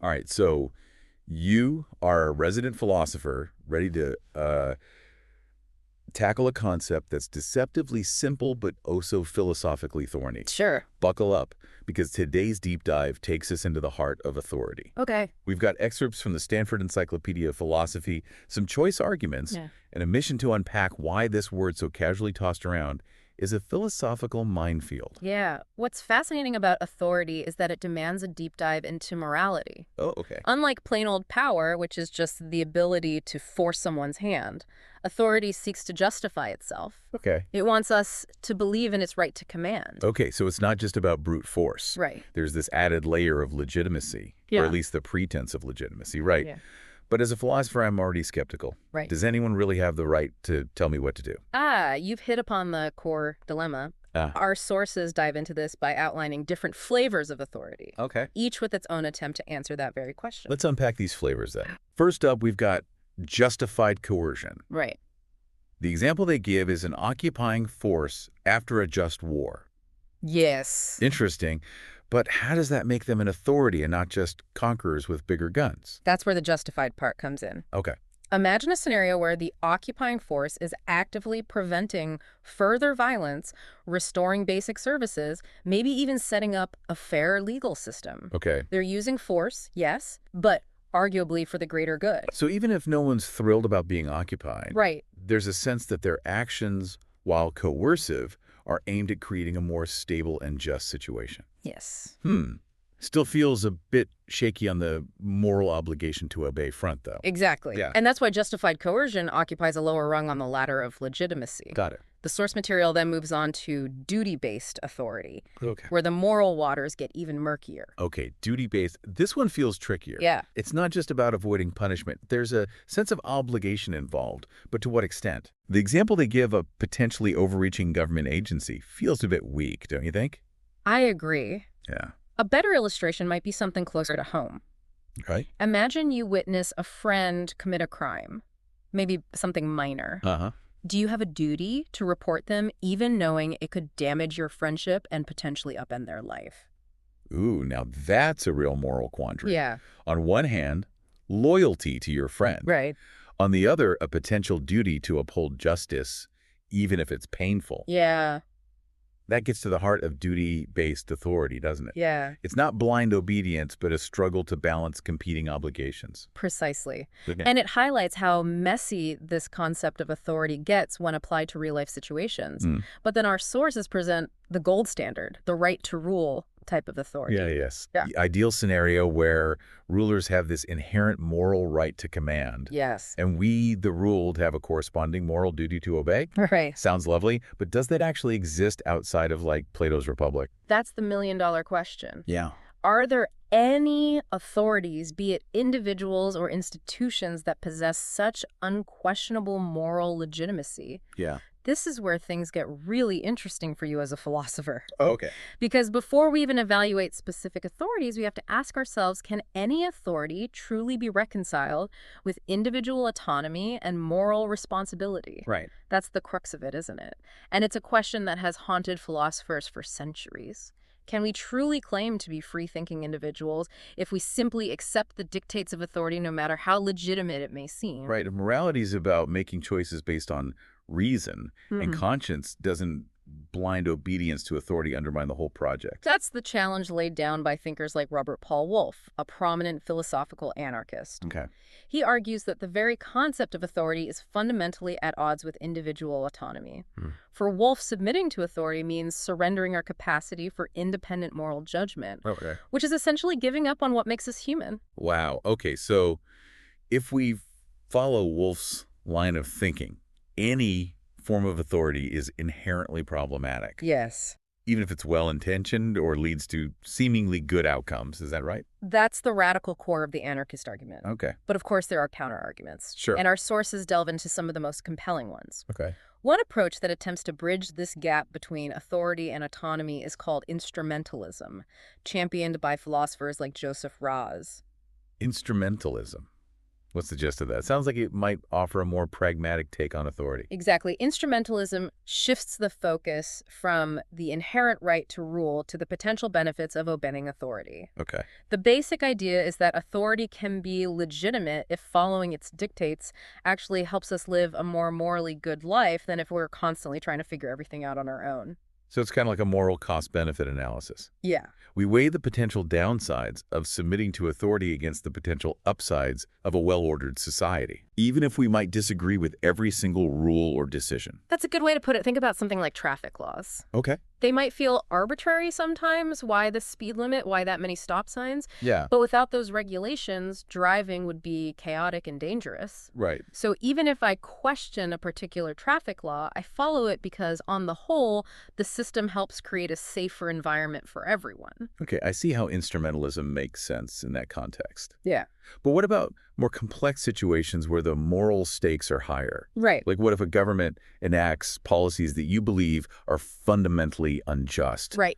All right, so you are a resident philosopher ready to tackle a concept that's deceptively simple but oh so philosophically thorny. Sure. Buckle up, because today's deep dive takes us into the heart of authority. Okay. We've got excerpts from the Stanford Encyclopedia of Philosophy, some choice arguments, Yeah. and a mission to unpack why this word so casually tossed around is a philosophical minefield. Yeah. What's fascinating about authority is that it demands a deep dive into morality. Oh, okay. Unlike plain old power, which is just the ability to force someone's hand, authority seeks to justify itself. Okay. It wants us to believe in its right to command. Okay, so it's not just about brute force. Right. There's this added layer of legitimacy, or Yeah. at least the pretense of legitimacy, right? Yeah. But as a philosopher, I'm already skeptical. Right. Does anyone really have the right to tell me what to do? You've hit upon the core dilemma. Ah, Our sources dive into this by outlining different flavors of authority, okay. each with its own attempt to answer that very question. Let's unpack these flavors then. First up, we've got justified coercion. Right. The example they give is an occupying force after a just war. Yes. Interesting, but how does that make them an authority and not just conquerors with bigger guns? That's where the justified part comes in. Okay. Imagine a scenario where the occupying force is actively preventing further violence, restoring basic services, maybe even setting up a fair legal system. Okay. They're using force, yes, but arguably for the greater good. So even if no one's thrilled about being occupied, Right. there's a sense that their actions, while coercive, are aimed at creating a more stable and just situation. Yes. Still feels a bit shaky on the moral obligation to obey front, though. Exactly. Yeah. And that's why justified coercion occupies a lower rung on the ladder of legitimacy. Got it. The source material then moves on to duty-based authority, Okay. where the moral waters get even murkier. Okay, duty-based. This one feels trickier. Yeah. It's not just about avoiding punishment. There's a sense of obligation involved, but to what extent? The example they give of potentially overreaching government agency feels a bit weak, don't you think? I agree. Yeah. A better illustration might be something closer to home. Right? Imagine you witness a friend commit a crime, maybe something minor. Uh-huh. Do you have a duty to report them, even knowing it could damage your friendship and potentially upend their life? Ooh, now that's a real moral quandary. Yeah. On one hand, loyalty to your friend. Right. On the other, a potential duty to uphold justice, even if it's painful. Yeah. That gets to the heart of duty-based authority, doesn't it? Yeah. It's not blind obedience, but a struggle to balance competing obligations. Precisely. Okay. And it highlights how messy this concept of authority gets when applied to real-life situations. But then our sources present the gold standard, the right to rule type of authority. Yes. Yeah. The ideal scenario where rulers have this inherent moral right to command, Yes. and we, the ruled, have a corresponding moral duty to obey. Right. Sounds lovely, but does that actually exist outside of, like, Plato's Republic? That's the million-dollar question. Yeah. Are there any authorities, be it individuals or institutions, that possess such unquestionable moral legitimacy? Yeah. This is where things get really interesting for you as a philosopher. Okay. Because before we even evaluate specific authorities, we have to ask ourselves, can any authority truly be reconciled with individual autonomy and moral responsibility? Right. That's the crux of it, isn't it? And it's a question that has haunted philosophers for centuries. Can we truly claim to be free-thinking individuals if we simply accept the dictates of authority no matter how legitimate it may seem? Right. And morality is about making choices based on reason, and conscience doesn't blind obedience to authority undermine the whole project. That's the challenge laid down by thinkers like Robert Paul Wolff, a prominent philosophical anarchist. Okay. He argues that the very concept of authority is fundamentally at odds with individual autonomy. For Wolff, submitting to authority means surrendering our capacity for independent moral judgment, Okay. which is essentially giving up on what makes us human. Wow. Okay, so if we follow Wolff's line of thinking, any form of authority is inherently problematic, Yes. even if it's well-intentioned or leads to seemingly good outcomes. Is that right? That's the radical core of the anarchist argument. Okay. But of course, there are counter-arguments. Sure. And our sources delve into some of the most compelling ones. Okay. One approach that attempts to bridge this gap between authority and autonomy is called What's the gist of that? Sounds like it might offer a more pragmatic take on authority. Exactly. Instrumentalism shifts the focus from the inherent right to rule to the potential benefits of obeying authority. Okay. The basic idea is that authority can be legitimate if following its dictates actually helps us live a more morally good life than if we're constantly trying to figure everything out on our own. So it's kind of like a moral cost-benefit analysis. Yeah. We weigh the potential downsides of submitting to authority against the potential upsides of a well-ordered society, even if we might disagree with every single rule or decision. That's a good way to put it. Think about something like traffic laws. Okay. They might feel arbitrary sometimes. Why the speed limit? Why that many stop signs? Yeah. But without those regulations, driving would be chaotic and dangerous. Right. So even if I question a particular traffic law, I follow it because, on the whole, the system helps create a safer environment for everyone. Okay, I see how instrumentalism makes sense in that context. Yeah. But what about more complex situations where the moral stakes are higher? Right. Like what if a government enacts policies that you believe are fundamentally unjust? Right.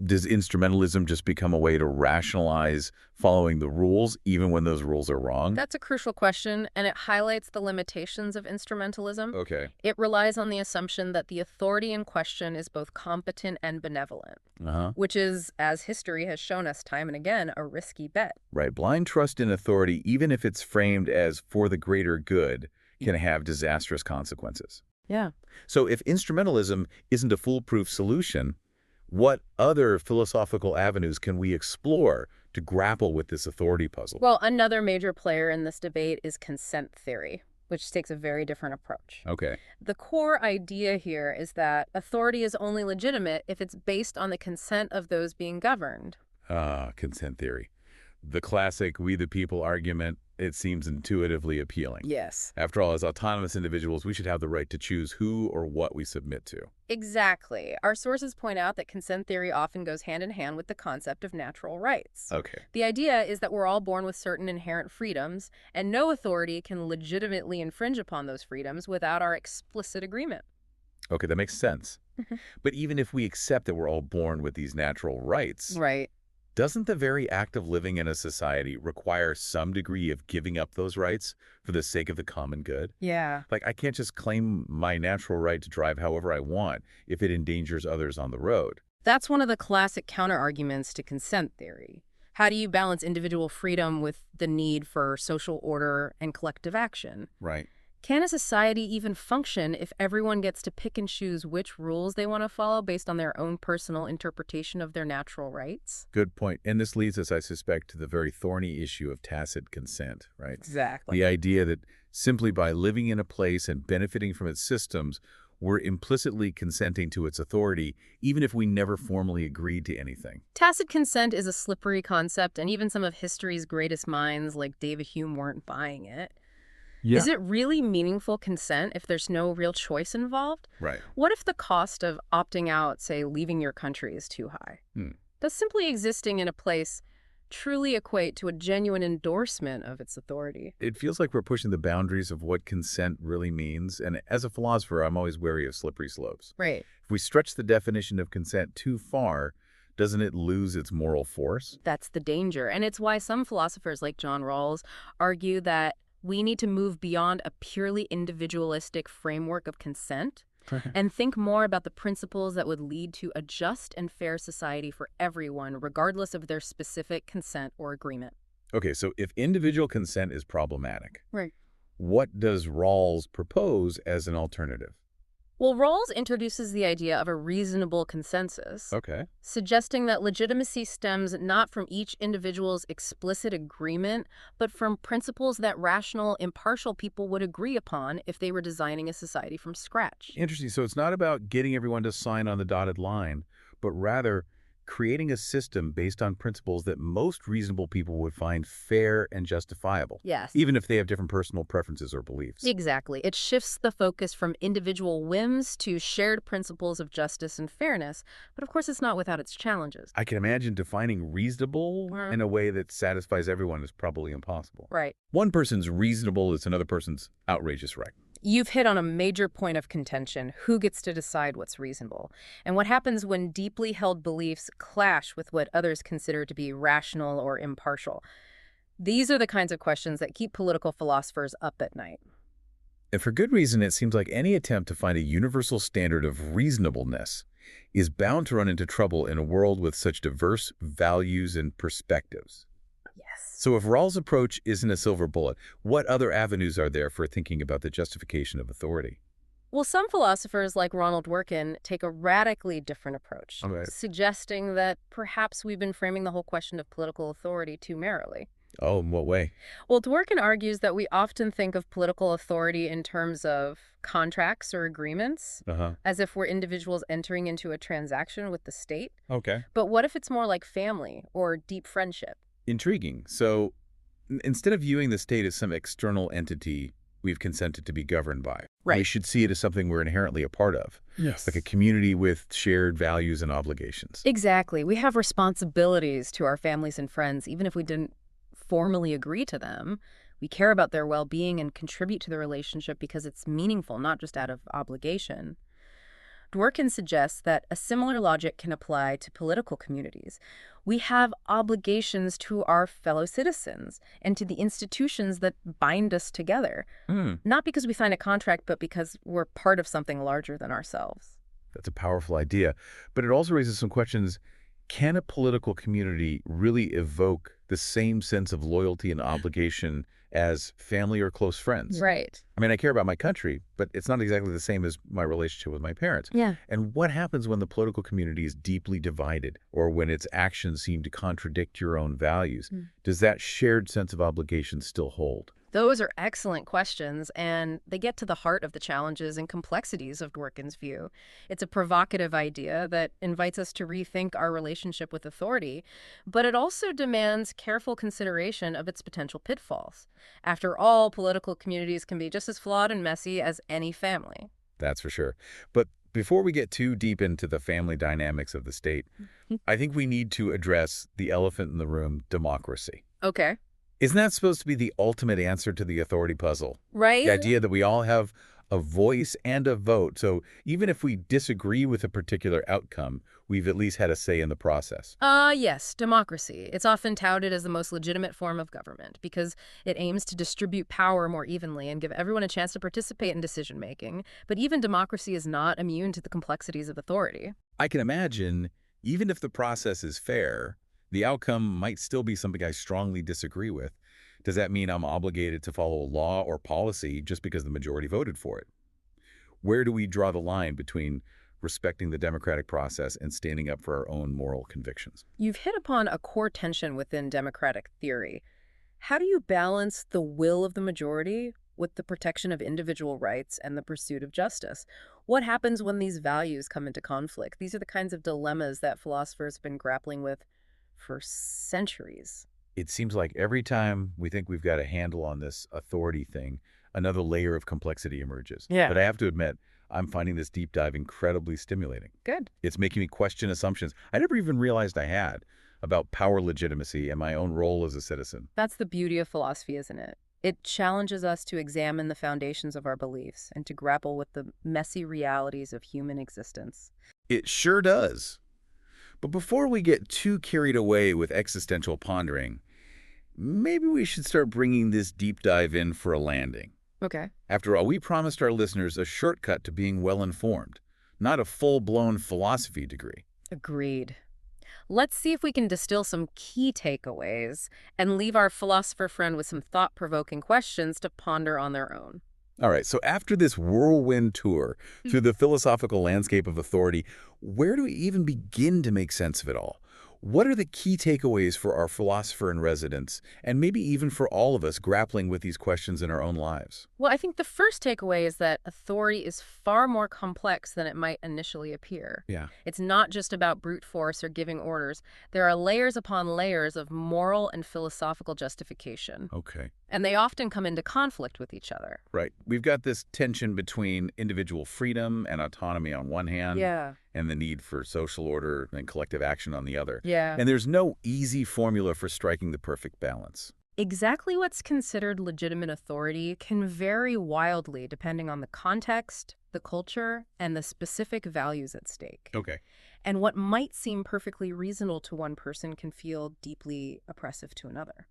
Does instrumentalism just become a way to rationalize following the rules, even when those rules are wrong? That's a crucial question, and it highlights the limitations of instrumentalism. Okay. It relies on the assumption that the authority in question is both competent and benevolent, which is, as history has shown us time and again, a risky bet. Right. Blind trust in authority, even if it's framed as for the greater good, can have disastrous consequences. Yeah. So if instrumentalism isn't a foolproof solution, what other philosophical avenues can we explore to grapple with this authority puzzle? Well, another major player in this debate is consent theory, which takes a very different approach. Okay. The core idea here is that authority is only legitimate if it's based on the consent of those being governed. Consent theory. The classic we the people argument, it seems intuitively appealing. Yes. After all, as autonomous individuals, we should have the right to choose who or what we submit to. Exactly. Our sources point out that consent theory often goes hand in hand with the concept of natural rights. Okay. The idea is that we're all born with certain inherent freedoms, and no authority can legitimately infringe upon those freedoms without our explicit agreement. Okay, that makes sense. But even if we accept that we're all born with these natural rights, Right. doesn't the very act of living in a society require some degree of giving up those rights for the sake of the common good? Yeah. Like, I can't just claim my natural right to drive however I want if it endangers others on the road. That's one of the classic counterarguments to consent theory. How do you balance individual freedom with the need for social order and collective action? Right. Can a society even function if everyone gets to pick and choose which rules they want to follow based on their own personal interpretation of their natural rights? Good point. And this leads us, I suspect, to the very thorny issue of tacit consent, right? Exactly. The idea that simply by living in a place and benefiting from its systems, we're implicitly consenting to its authority, even if we never formally agreed to anything. Tacit consent is a slippery concept, and even some of history's greatest minds, like David Hume, weren't buying it. Yeah. Is it really meaningful consent if there's no real choice involved? Right. What if the cost of opting out, say, leaving your country, is too high? Does simply existing in a place truly equate to a genuine endorsement of its authority? It feels like we're pushing the boundaries of what consent really means. And as a philosopher, I'm always wary of slippery slopes. Right. If we stretch the definition of consent too far, doesn't it lose its moral force? That's the danger. And it's why some philosophers like John Rawls argue that we need to move beyond a purely individualistic framework of consent and think more about the principles that would lead to a just and fair society for everyone, regardless of their specific consent or agreement. Okay, so if individual consent is problematic, Right. what does Rawls propose as an alternative? Well, Rawls introduces the idea of a reasonable consensus, Okay. suggesting that legitimacy stems not from each individual's explicit agreement, but from principles that rational, impartial people would agree upon if they were designing a society from scratch. Interesting. So it's not about getting everyone to sign on the dotted line, but rather creating a system based on principles that most reasonable people would find fair and justifiable, Yes. even if they have different personal preferences or beliefs. Exactly. It shifts the focus from individual whims to shared principles of justice and fairness, but of course it's not without its challenges. I can imagine defining reasonable in a way that satisfies everyone is probably impossible. Right. One person's reasonable is another person's outrageous right. You've hit on a major point of contention: who gets to decide what's reasonable? And what happens when deeply held beliefs clash with what others consider to be rational or impartial? These are the kinds of questions that keep political philosophers up at night. And for good reason, it seems like any attempt to find a universal standard of reasonableness is bound to run into trouble in a world with such diverse values and perspectives. Yes. So if Rawls' approach isn't a silver bullet, what other avenues are there for thinking about the justification of authority? Well, some philosophers like Ronald Dworkin take a radically different approach, All right. suggesting that perhaps we've been framing the whole question of political authority too narrowly. Oh, in what way? Well, Dworkin argues that we often think of political authority in terms of contracts or agreements, Uh-huh. as if we're individuals entering into a transaction with the state. Okay. But what if it's more like family or deep friendship? Intriguing. So instead of viewing the state as some external entity we've consented to be governed by, we Right. should see it as something we're inherently a part of, Yes. like a community with shared values and obligations. Exactly. We have responsibilities to our families and friends, even if we didn't formally agree to them. We care about their well-being and contribute to the relationship because it's meaningful, not just out of obligation. Dworkin suggests that a similar logic can apply to political communities. We have obligations to our fellow citizens and to the institutions that bind us together, Hmm. not because we sign a contract, but because we're part of something larger than ourselves. That's a powerful idea. But it also raises some questions. Can a political community really evoke the same sense of loyalty and obligation as family or close friends? Right. I mean, I care about my country, but it's not exactly the same as my relationship with my parents. Yeah. And what happens when the political community is deeply divided or when its actions seem to contradict your own values? Does that shared sense of obligation still hold? Those are excellent questions, and they get to the heart of the challenges and complexities of Dworkin's view. It's a provocative idea that invites us to rethink our relationship with authority, but it also demands careful consideration of its potential pitfalls. After all, political communities can be just as flawed and messy as any family. That's for sure. But before we get too deep into the family dynamics of the state, I think we need to address the elephant in the room, democracy. Okay. Isn't that supposed to be the ultimate answer to the authority puzzle? Right? The idea that we all have a voice and a vote. So even if we disagree with a particular outcome, we've at least had a say in the process. Yes, democracy. It's often touted as the most legitimate form of government because it aims to distribute power more evenly and give everyone a chance to participate in decision-making. But even democracy is not immune to the complexities of authority. I can imagine, even if the process is fair, the outcome might still be something I strongly disagree with. Does that mean I'm obligated to follow a law or policy just because the majority voted for it? Where do we draw the line between respecting the democratic process and standing up for our own moral convictions? You've hit upon a core tension within democratic theory. How do you balance the will of the majority with the protection of individual rights and the pursuit of justice? What happens when these values come into conflict? These are the kinds of dilemmas that philosophers have been grappling with for centuries. It seems like every time we think we've got a handle on this authority thing, another layer of complexity emerges. Yeah. But I have to admit, I'm finding this deep dive incredibly stimulating. Good. It's making me question assumptions I never even realized I had about power legitimacy and my own role as a citizen. That's the beauty of philosophy, isn't it? It challenges us to examine the foundations of our beliefs and to grapple with the messy realities of human existence. It sure does. But before we get too carried away with existential pondering, maybe we should start bringing this deep dive in for a landing. Okay. After all, we promised our listeners a shortcut to being well-informed, not a full-blown philosophy degree. Agreed. Let's see if we can distill some key takeaways and leave our philosopher friend with some thought-provoking questions to ponder on their own. All right, so after this whirlwind tour through the philosophical landscape of authority, where do we even begin to make sense of it all? What are the key takeaways for our philosopher in residence, and maybe even for all of us grappling with these questions in our own lives? Well, I think the first takeaway is that authority is far more complex than it might initially appear. Yeah. It's not just about brute force or giving orders. There are layers upon layers of moral and philosophical justification, Okay. and they often come into conflict with each other. Right. We've got this tension between individual freedom and autonomy on one hand, and the need for social order and collective action on the other. Yeah. And there's no easy formula for striking the perfect balance. Exactly what's considered legitimate authority can vary wildly depending on the context, the culture, and the specific values at stake. Okay. And what might seem perfectly reasonable to one person can feel deeply oppressive to another.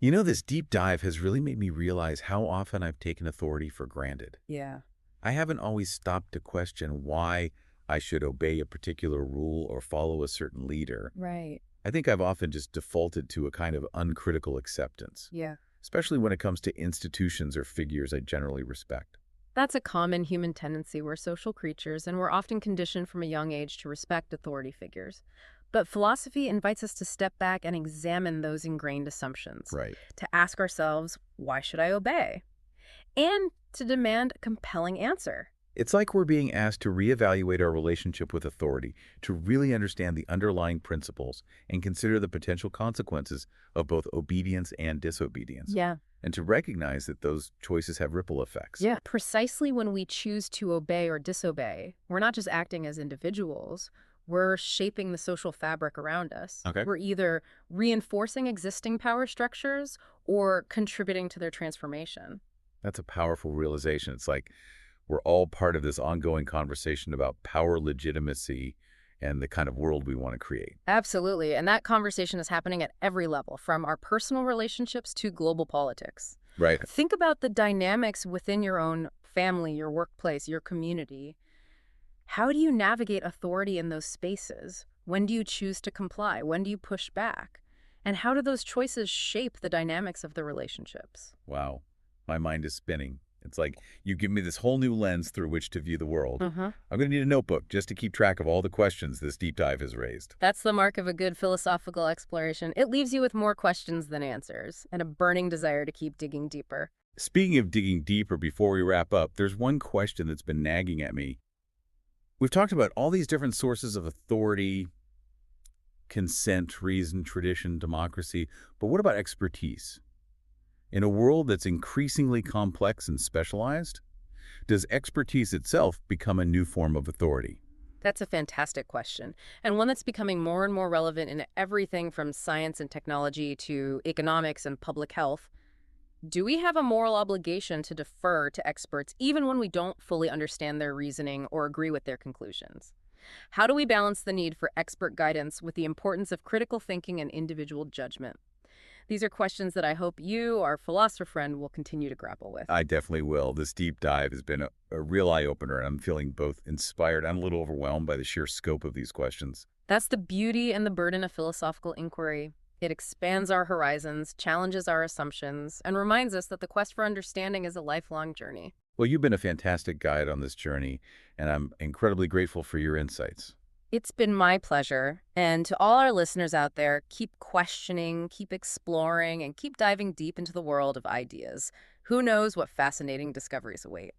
You know, this deep dive has really made me realize how often I've taken authority for granted. Yeah. I haven't always stopped to question why I should obey a particular rule or follow a certain leader. Right. I think I've often just defaulted to a kind of uncritical acceptance, Yeah. especially when it comes to institutions or figures I generally respect. That's a common human tendency. We're social creatures, and we're often conditioned from a young age to respect authority figures. But philosophy invites us to step back and examine those ingrained assumptions, Right. to ask ourselves, why should I obey? And to demand a compelling answer. It's like we're being asked to reevaluate our relationship with authority, to really understand the underlying principles and consider the potential consequences of both obedience and disobedience, Yeah. and to recognize that those choices have ripple effects. Yeah. Precisely when we choose to obey or disobey, we're not just acting as individuals, we're shaping the social fabric around us. Okay. We're either reinforcing existing power structures or contributing to their transformation. That's a powerful realization. It's like we're all part of this ongoing conversation about power legitimacy and the kind of world we want to create. Absolutely. And that conversation is happening at every level, from our personal relationships to global politics. Right. Think about the dynamics within your own family, your workplace, your community. How do you navigate authority in those spaces? When do you choose to comply? When do you push back? And how do those choices shape the dynamics of the relationships? Wow. My mind is spinning. It's like you give me this whole new lens through which to view the world. Uh-huh. I'm going to need a notebook just to keep track of all the questions this deep dive has raised. That's the mark of a good philosophical exploration. It leaves you with more questions than answers and a burning desire to keep digging deeper. Speaking of digging deeper before we wrap up, there's one question that's been nagging at me. We've talked about all these different sources of authority, consent, reason, tradition, democracy, but what about expertise? In a world that's increasingly complex and specialized, does expertise itself become a new form of authority? That's a fantastic question, and one that's becoming more and more relevant in everything from science and technology to economics and public health. Do we have a moral obligation to defer to experts even when we don't fully understand their reasoning or agree with their conclusions? How do we balance the need for expert guidance with the importance of critical thinking and individual judgment? These are questions that I hope you, our philosopher friend, will continue to grapple with. I definitely will. This deep dive has been a real eye-opener, and I'm feeling both inspired and a little overwhelmed by the sheer scope of these questions. That's the beauty and the burden of philosophical inquiry. It expands our horizons, challenges our assumptions, and reminds us that the quest for understanding is a lifelong journey. Well, you've been a fantastic guide on this journey, and I'm incredibly grateful for your insights. It's been my pleasure. And to all our listeners out there, keep questioning, keep exploring, and keep diving deep into the world of ideas. Who knows what fascinating discoveries await?